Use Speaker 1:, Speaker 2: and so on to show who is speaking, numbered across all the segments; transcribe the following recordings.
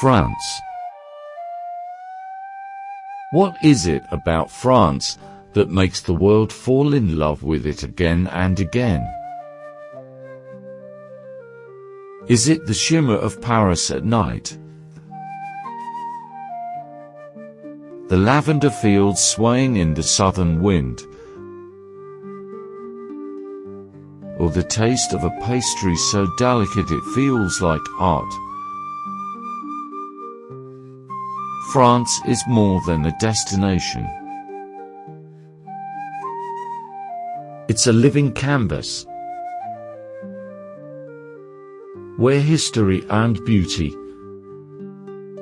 Speaker 1: France. What is it about France that makes the world fall in love with it again and again? Is it the shimmer of Paris at night? The lavender fields swaying in the southern wind? Or the taste of a pastry so delicate it feels like art? France is more than a destination. It's a living canvas, where history and beauty,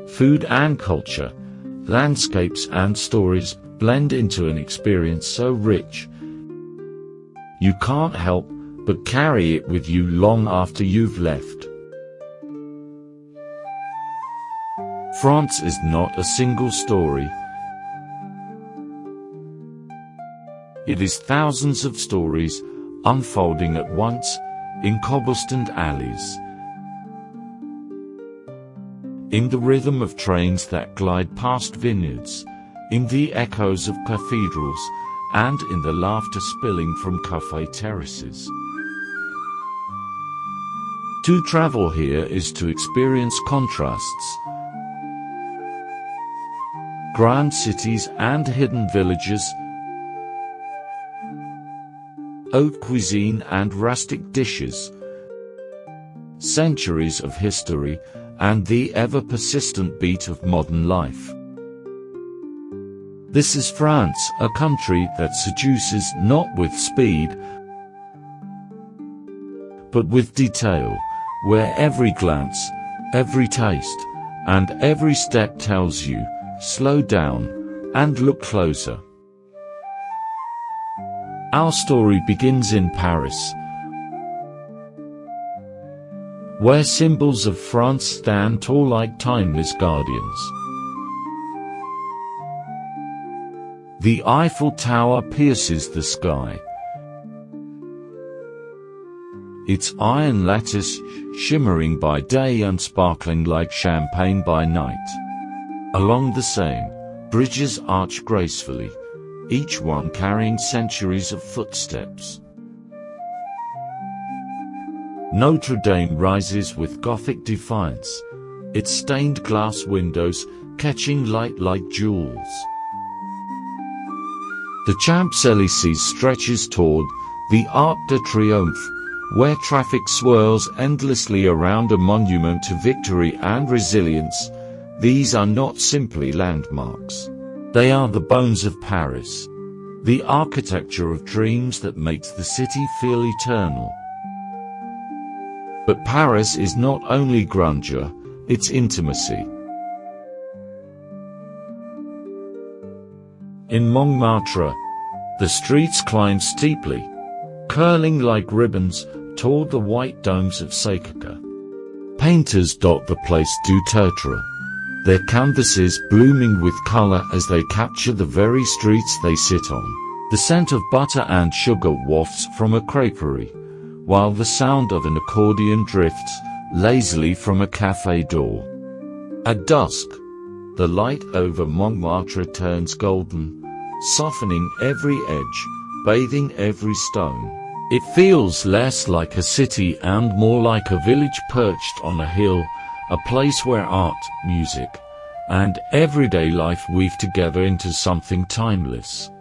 Speaker 1: food and culture, landscapes and stories blend into an experience so rich you can't help but carry it with you long after you've left. France is not a single story. It is thousands of stories unfolding at once in cobblestoned alleys, in the rhythm of trains that glide past vineyards, in the echoes of cathedrals, and in the laughter spilling from café terraces. To travel here is to experience contrasts. Grand cities and hidden villages, haute cuisine and rustic dishes, centuries of history, and the ever-persistent beat of modern life. This is France, a country that seduces not with speed, but with detail, where every glance, every taste, and every step tells you, slow down and look closer. Our story begins in Paris, where symbols of France stand tall like timeless guardians. The Eiffel Tower pierces the sky, its iron lattice shimmering by day and sparkling like champagne by night. Along the Seine, bridges arch gracefully, each one carrying centuries of footsteps. Notre Dame rises with Gothic defiance, its stained glass windows catching light like jewels. The Champs-Élysées stretches toward the Arc de Triomphe, where traffic swirls endlessly around a monument to victory and resilience. These are not simply landmarks. They are the bones of Paris, the architecture of dreams that makes the city feel eternal. But Paris is not only grandeur, it's intimacy. In Montmartre, the streets climb steeply, curling like ribbons toward the white domes of Sacre. Painters dot the place du tertre, their canvases blooming with color as they capture the very streets they sit on. The scent of butter and sugar wafts from a creperie, while the sound of an accordion drifts lazily from a café door. At dusk, the light over Montmartre turns golden, softening every edge, bathing every stone. It feels less like a city and more like a village perched on a hill, a place where art, music, and everyday life weave together into something timeless.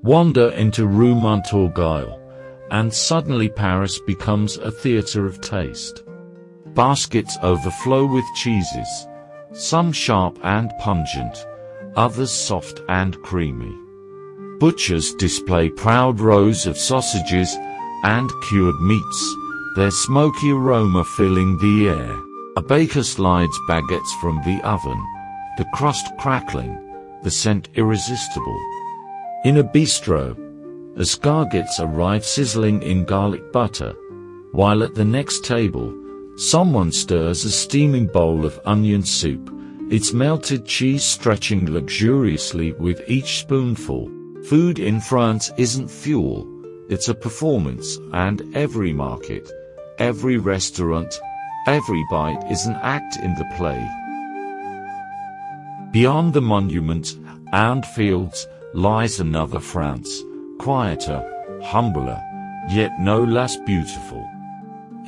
Speaker 1: Wander into Rue Montorgueil, and suddenly Paris becomes a theater of taste. Baskets overflow with cheeses, some sharp and pungent, others soft and creamy. Butchers display proud rows of sausages and cured meats, their smoky aroma filling the air. A baker slides baguettes from the oven, the crust crackling, the scent irresistible. In a bistro, escargots arrive sizzling in garlic butter, while at the next table, someone stirs a steaming bowl of onion soup, its melted cheese stretching luxuriously with each spoonful. Food in France isn't fuel, it's a performance, and every market, every restaurant, Every bite is an act in the play. Beyond the monuments and fields lies another France, quieter, humbler, yet no less beautiful.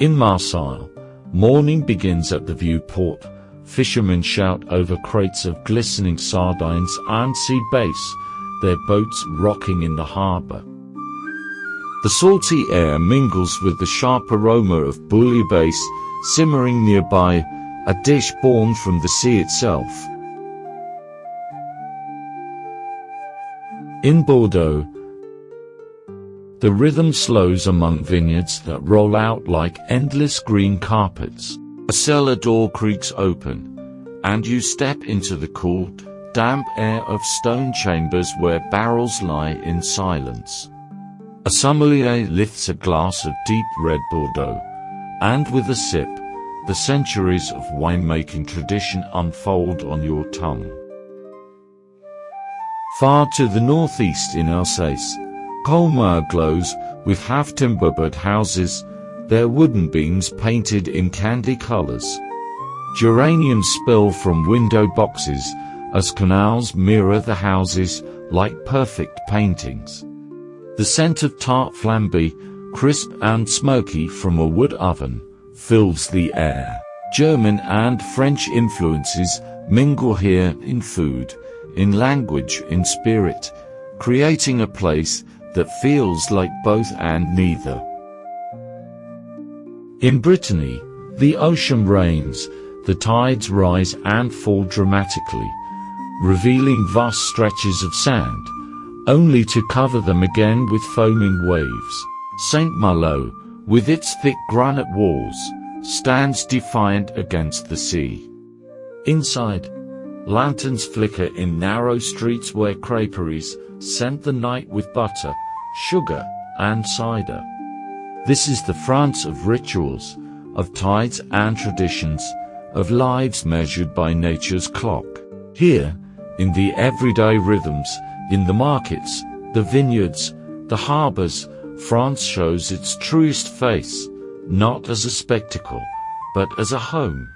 Speaker 1: In Marseille, morning begins at the viewport. Fishermen shout over crates of glistening sardines and sea bass, their boats rocking in the harbor. The salty air mingles with the sharp aroma of bouillabaisse simmering nearby, a dish born from the sea itself. In Bordeaux, the rhythm slows among vineyards that roll out like endless green carpets. A cellar door creaks open, and you step into the cool, damp air of stone chambers where barrels lie in silence. A sommelier lifts a glass of deep red Bordeaux, and with a sip, the centuries of winemaking tradition unfold on your tongue. Far to the northeast in Alsace, Colmar glows with half-timbered houses, their wooden beams painted in candy colors. Geraniums spill from window boxes as canals mirror the houses like perfect paintings. The scent of tart flambe, crisp and smoky from a wood oven, fills the air. German and French influences mingle here in food, in language, in spirit, creating a place that feels like both and neither. In Brittany, the ocean reigns, the tides rise and fall dramatically, revealing vast stretches of sand, only to cover them again with foaming waves. Saint Malo, with its thick granite walls, stands defiant against the sea. Inside, lanterns flicker in narrow streets where creperies scent the night with butter, sugar, and cider. This is the France of rituals, of tides and traditions, of lives measured by nature's clock. Here, in the everyday rhythms, in the markets, the vineyards, the harbors, France shows its truest face, not as a spectacle, but as a home.